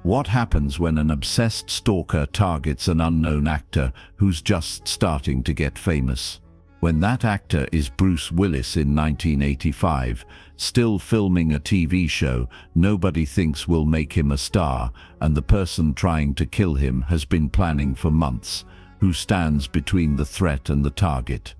What happens when an obsessed stalker targets an unknown actor who's just starting to get famous? When that actor is Bruce Willis in 1985, still filming a TV show nobody thinks will make him a star, and the person trying to kill him has been planning for months, who stands between the threat and the target.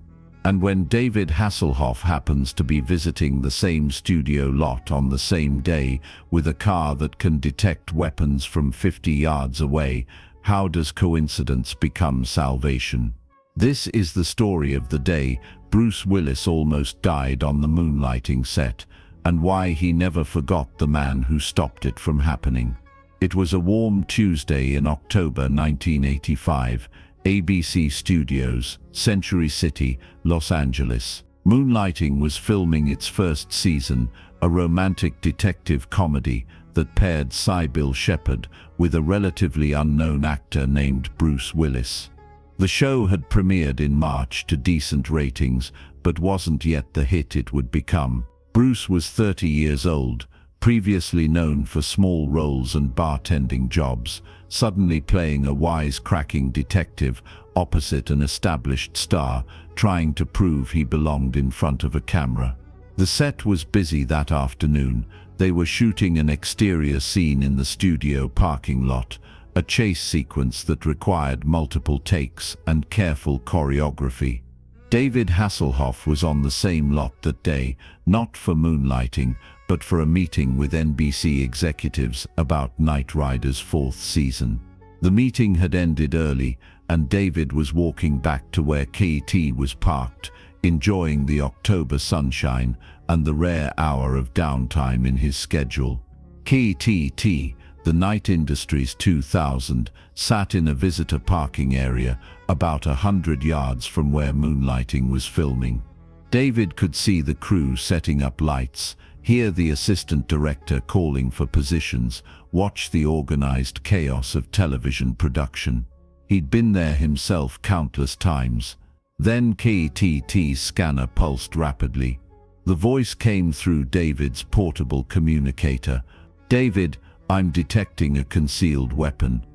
And when David Hasselhoff happens to be visiting the same studio lot on the same day with a car that can detect weapons from 50 yards away, how does coincidence become salvation? This is the story of the day Bruce Willis almost died on the Moonlighting set, and why he never forgot the man who stopped it from happening. It was a warm Tuesday in October 1985. ABC Studios, Century City, Los Angeles. Moonlighting was filming its first season, a romantic detective comedy that paired Sybil Shepherd with a relatively unknown actor named Bruce Willis. The show had premiered in March to decent ratings, but wasn't yet the hit it would become. Bruce was 30 years old, previously known for small roles and bartending jobs, suddenly playing a wisecracking detective opposite an established star, trying to prove he belonged in front of a camera. The set was busy that afternoon. They were shooting an exterior scene in the studio parking lot, a chase sequence that required multiple takes and careful choreography. David Hasselhoff was on the same lot that day, not for Moonlighting, but for a meeting with NBC executives about Knight Rider's fourth season. The meeting had ended early, and David was walking back to where KITT was parked, enjoying the October sunshine and the rare hour of downtime in his schedule. KITT, the Knight Industries 2000, sat in a visitor parking area about 100 yards from where Moonlighting was filming. David could see the crew setting up lights, hear the assistant director calling for positions, watch the organized chaos of television production. He'd been there himself countless times. Then KITT's scanner pulsed rapidly. The voice came through David's portable communicator. "David, I'm detecting a concealed weapon.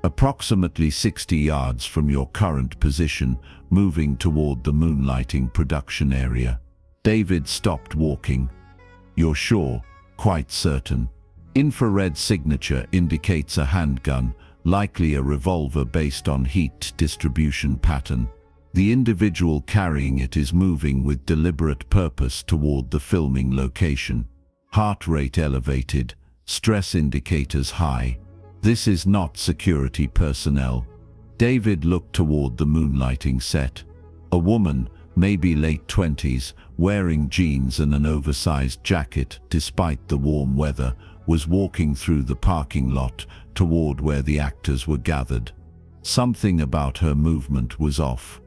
Approximately 60 yards from your current position, moving toward the Moonlighting production area." David stopped walking. "You're sure?" "Quite certain. Infrared signature indicates a handgun, likely a revolver based on heat distribution pattern. The individual carrying it is moving with deliberate purpose toward the filming location. Heart rate elevated, stress indicators high. This is not security personnel." David looked toward the Moonlighting set. A woman, maybe late 20s, wearing jeans and an oversized jacket despite the warm weather, was walking through the parking lot toward where the actors were gathered. Something about her movement was off.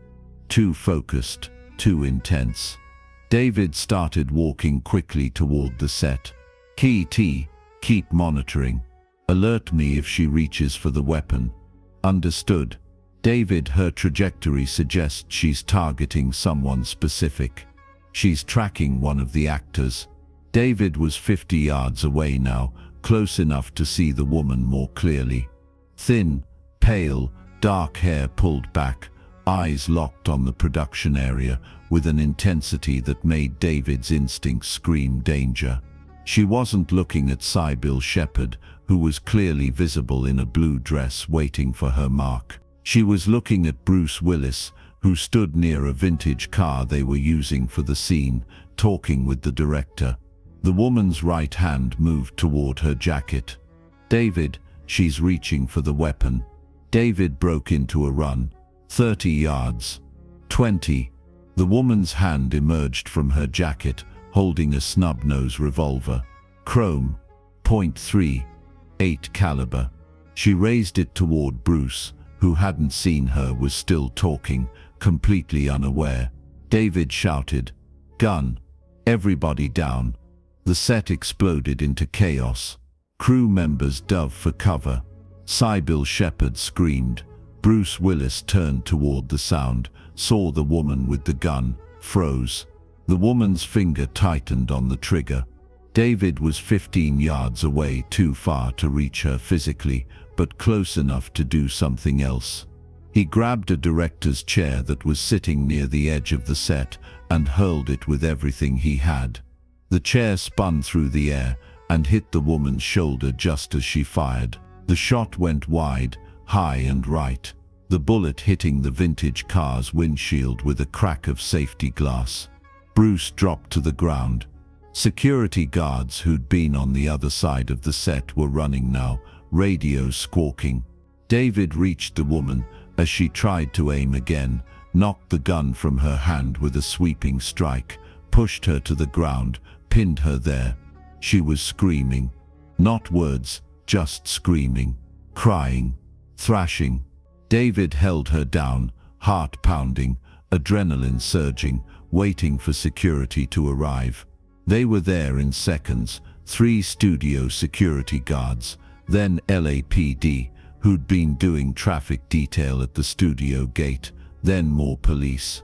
Too focused, too intense. David started walking quickly toward the set. "KITT, keep monitoring. Alert me if she reaches for the weapon." "Understood." "David, her trajectory suggests she's targeting someone specific. She's tracking one of the actors." David was 50 yards away now, close enough to see the woman more clearly. Thin, pale, dark hair pulled back, eyes locked on the production area with an intensity that made David's instincts scream danger. She wasn't looking at Sybil Shepherd, who was clearly visible in a blue dress waiting for her mark. She was looking at Bruce Willis, who stood near a vintage car they were using for the scene, talking with the director. The woman's right hand moved toward her jacket. "David, she's reaching for the weapon." David broke into a run. 30 yards. 20. The woman's hand emerged from her jacket, holding a snub-nose revolver. Chrome. .38 caliber. She raised it toward Bruce, who hadn't seen her, was still talking, completely unaware. David shouted, "Gun! Everybody down!" The set exploded into chaos. Crew members dove for cover. Sybil Shepherd screamed. Bruce Willis turned toward the sound, saw the woman with the gun, froze. The woman's finger tightened on the trigger. David was 15 yards away, too far to reach her physically, but close enough to do something else. He grabbed a director's chair that was sitting near the edge of the set and hurled it with everything he had. The chair spun through the air and hit the woman's shoulder just as she fired. The shot went wide, high and right, the bullet hitting the vintage car's windshield with a crack of safety glass. Bruce dropped to the ground. Security guards who'd been on the other side of the set were running now, radios squawking. David reached the woman as she tried to aim again, knocked the gun from her hand with a sweeping strike, pushed her to the ground, pinned her there. She was screaming. Not words, just screaming, crying, thrashing. David held her down, heart pounding, adrenaline surging, waiting for security to arrive. They were there in seconds, 3 studio security guards, then LAPD, who'd been doing traffic detail at the studio gate, then more police.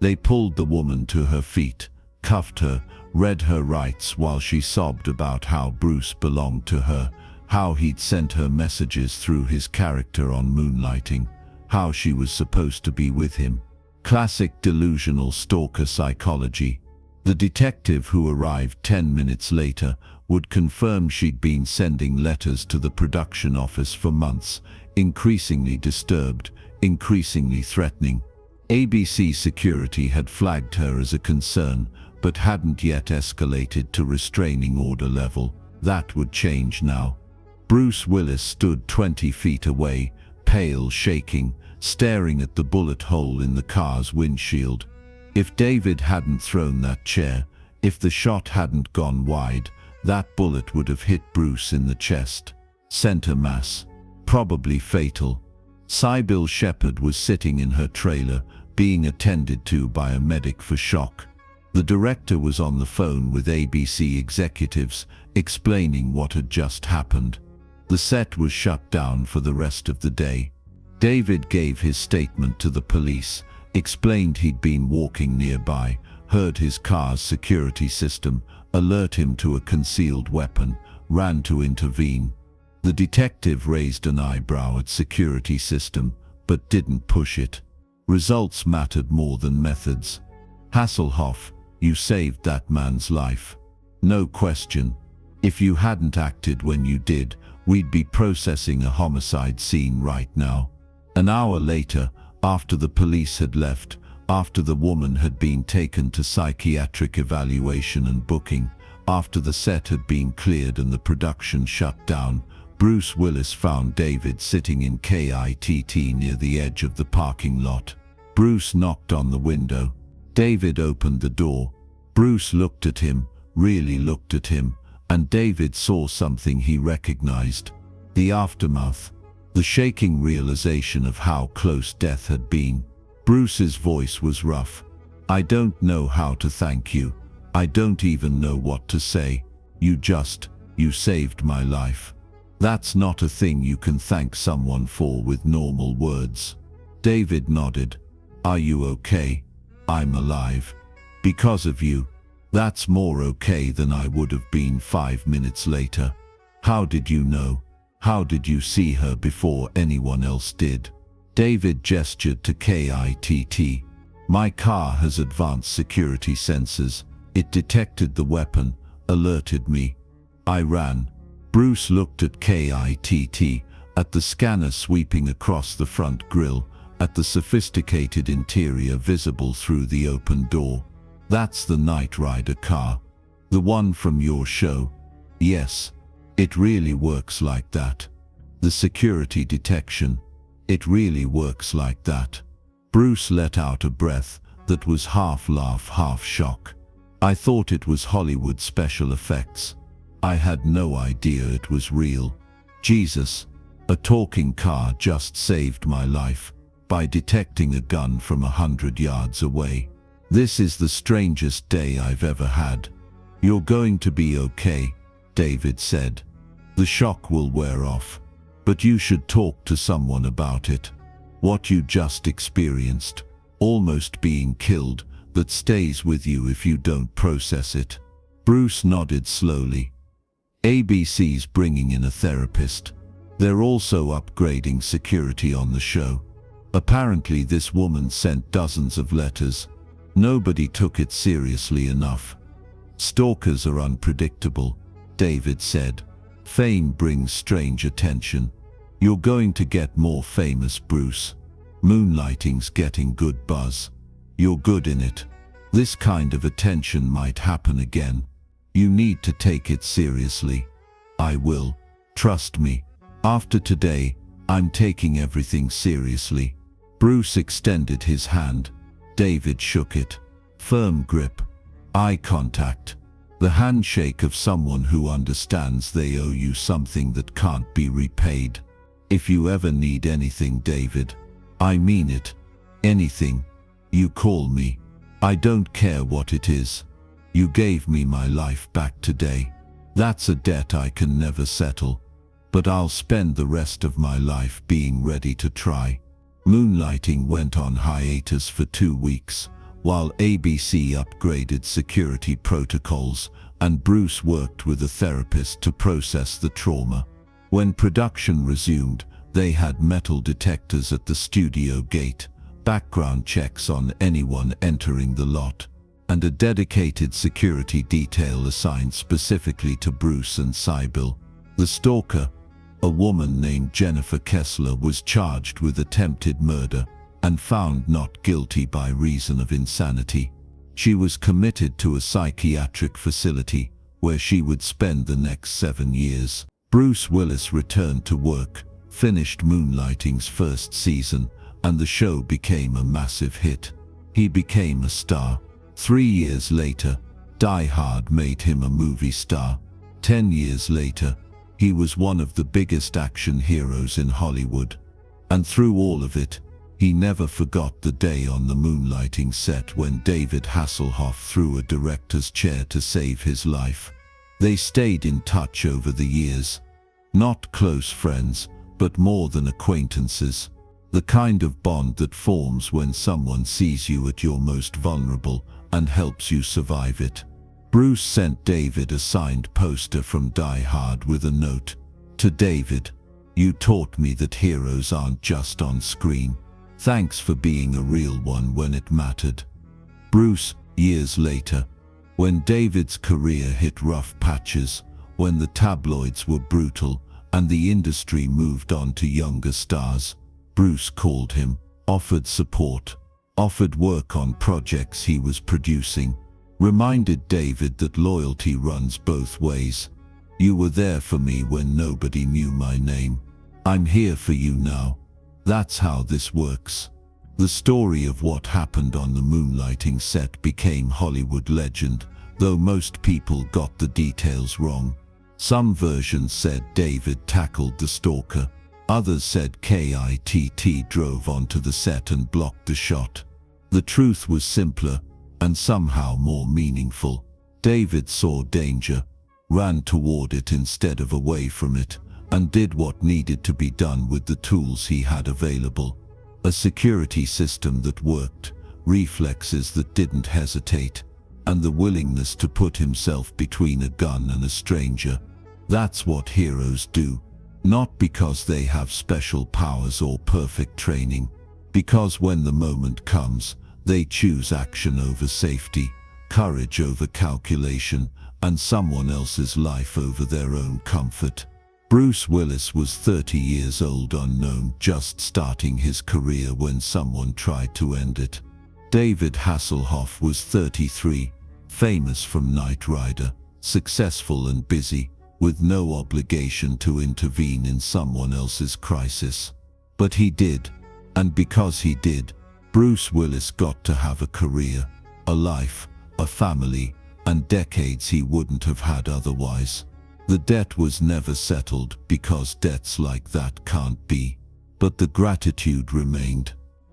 They pulled the woman to her feet, cuffed her, read her rights while she sobbed about how Bruce belonged to her, how he'd sent her messages through his character on Moonlighting, how she was supposed to be with him. Classic delusional stalker psychology. The detective who arrived 10 minutes later would confirm she'd been sending letters to the production office for months, increasingly disturbed, increasingly threatening. ABC security had flagged her as a concern, but hadn't yet escalated to restraining order level. That would change now. Bruce Willis stood 20 feet away, pale, shaking, staring at the bullet hole in the car's windshield. If David hadn't thrown that chair, if the shot hadn't gone wide, that bullet would have hit Bruce in the chest. Center mass. Probably fatal. Sybil Shepherd was sitting in her trailer, being attended to by a medic for shock. The director was on the phone with ABC executives, explaining what had just happened. The set was shut down for the rest of the day. David gave his statement to the police, explained he'd been walking nearby, heard his car's security system alert him to a concealed weapon, ran to intervene. The detective raised an eyebrow at security system, but didn't push it. Results mattered more than methods. Hasselhoff, you saved that man's life. No question. If you hadn't acted when you did, we'd be processing a homicide scene right now. An hour later, after the police had left, after the woman had been taken to psychiatric evaluation and booking, after the set had been cleared and the production shut down, Bruce Willis found David sitting in KITT near the edge of the parking lot. Bruce knocked on the window. David opened the door. Bruce looked at him, really looked at him, and David saw something he recognized. The aftermath. The shaking realization of how close death had been. Bruce's voice was rough. I don't know how to thank you. I don't even know what to say. You saved my life. That's not a thing you can thank someone for with normal words. David nodded. Are you okay? I'm alive. Because of you. That's more okay than I would have been 5 minutes later. How did you know? How did you see her before anyone else did? David gestured to KITT. My car has advanced security sensors. It detected the weapon, alerted me. I ran. Bruce looked at KITT, at the scanner sweeping across the front grille, at the sophisticated interior visible through the open door. That's the Knight Rider car. The one from your show. Yes. It really works like that. The security detection. It really works like that. Bruce let out a breath that was half laugh, half shock. I thought it was Hollywood special effects. I had no idea it was real. Jesus, a talking car just saved my life by detecting a gun from 100 yards away. This is the strangest day I've ever had. You're going to be okay, David said. The shock will wear off, but you should talk to someone about it. What you just experienced, almost being killed, that stays with you if you don't process it. Bruce nodded slowly. ABC's bringing in a therapist. They're also upgrading security on the show. Apparently this woman sent dozens of letters. Nobody took it seriously enough. Stalkers are unpredictable, David said. Fame brings strange attention. You're going to get more famous, Bruce. Moonlighting's getting good buzz. You're good in it. This kind of attention might happen again. You need to take it seriously. I will. Trust me. After today, I'm taking everything seriously. Bruce extended his hand. David shook it. Firm grip. Eye contact. The handshake of someone who understands they owe you something that can't be repaid. If you ever need anything, David, I mean it. Anything. You call me. I don't care what it is. You gave me my life back today. That's a debt I can never settle. But I'll spend the rest of my life being ready to try. Moonlighting went on hiatus for 2 weeks, while ABC upgraded security protocols and Bruce worked with a therapist to process the trauma. When production resumed, they had metal detectors at the studio gate, background checks on anyone entering the lot, and a dedicated security detail assigned specifically to Bruce and Sybil. The stalker, a woman named Jennifer Kessler, was charged with attempted murder and found not guilty by reason of insanity. She was committed to a psychiatric facility where she would spend the next 7 years. Bruce Willis returned to work, finished Moonlighting's first season, and the show became a massive hit. He became a star. 3 years later, Die Hard made him a movie star. 10 years later, he was one of the biggest action heroes in Hollywood. And through all of it, he never forgot the day on the Moonlighting set when David Hasselhoff threw a director's chair to save his life. They stayed in touch over the years. Not close friends, but more than acquaintances. The kind of bond that forms when someone sees you at your most vulnerable and helps you survive it. Bruce sent David a signed poster from Die Hard with a note. To David, you taught me that heroes aren't just on screen. Thanks for being a real one when it mattered. Bruce, years later, when David's career hit rough patches, when the tabloids were brutal and the industry moved on to younger stars, Bruce called him, offered support, offered work on projects he was producing, reminded David that loyalty runs both ways. You were there for me when nobody knew my name. I'm here for you now. That's how this works. The story of what happened on the Moonlighting set became Hollywood legend, though most people got the details wrong. Some versions said David tackled the stalker. Others said KITT drove onto the set and blocked the shot. The truth was simpler and somehow more meaningful. David saw danger, ran toward it instead of away from it, and did what needed to be done with the tools he had available. A security system that worked, reflexes that didn't hesitate, and the willingness to put himself between a gun and a stranger. That's what heroes do. Not because they have special powers or perfect training, because when the moment comes, they choose action over safety, courage over calculation, and someone else's life over their own comfort. Bruce Willis was 30 years old, unknown, just starting his career when someone tried to end it. David Hasselhoff was 33, famous from Knight Rider, successful and busy, with no obligation to intervene in someone else's crisis. But he did, and because he did, Bruce Willis got to have a career, a life, a family, and decades he wouldn't have had otherwise. The debt was never settled because debts like that can't be. But the gratitude remained.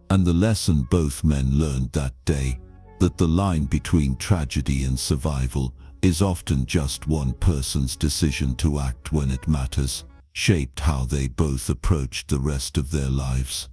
And the lesson both men learned that day, that the line between tragedy and survival is often just one person's decision to act when it matters, shaped how they both approached the rest of their lives.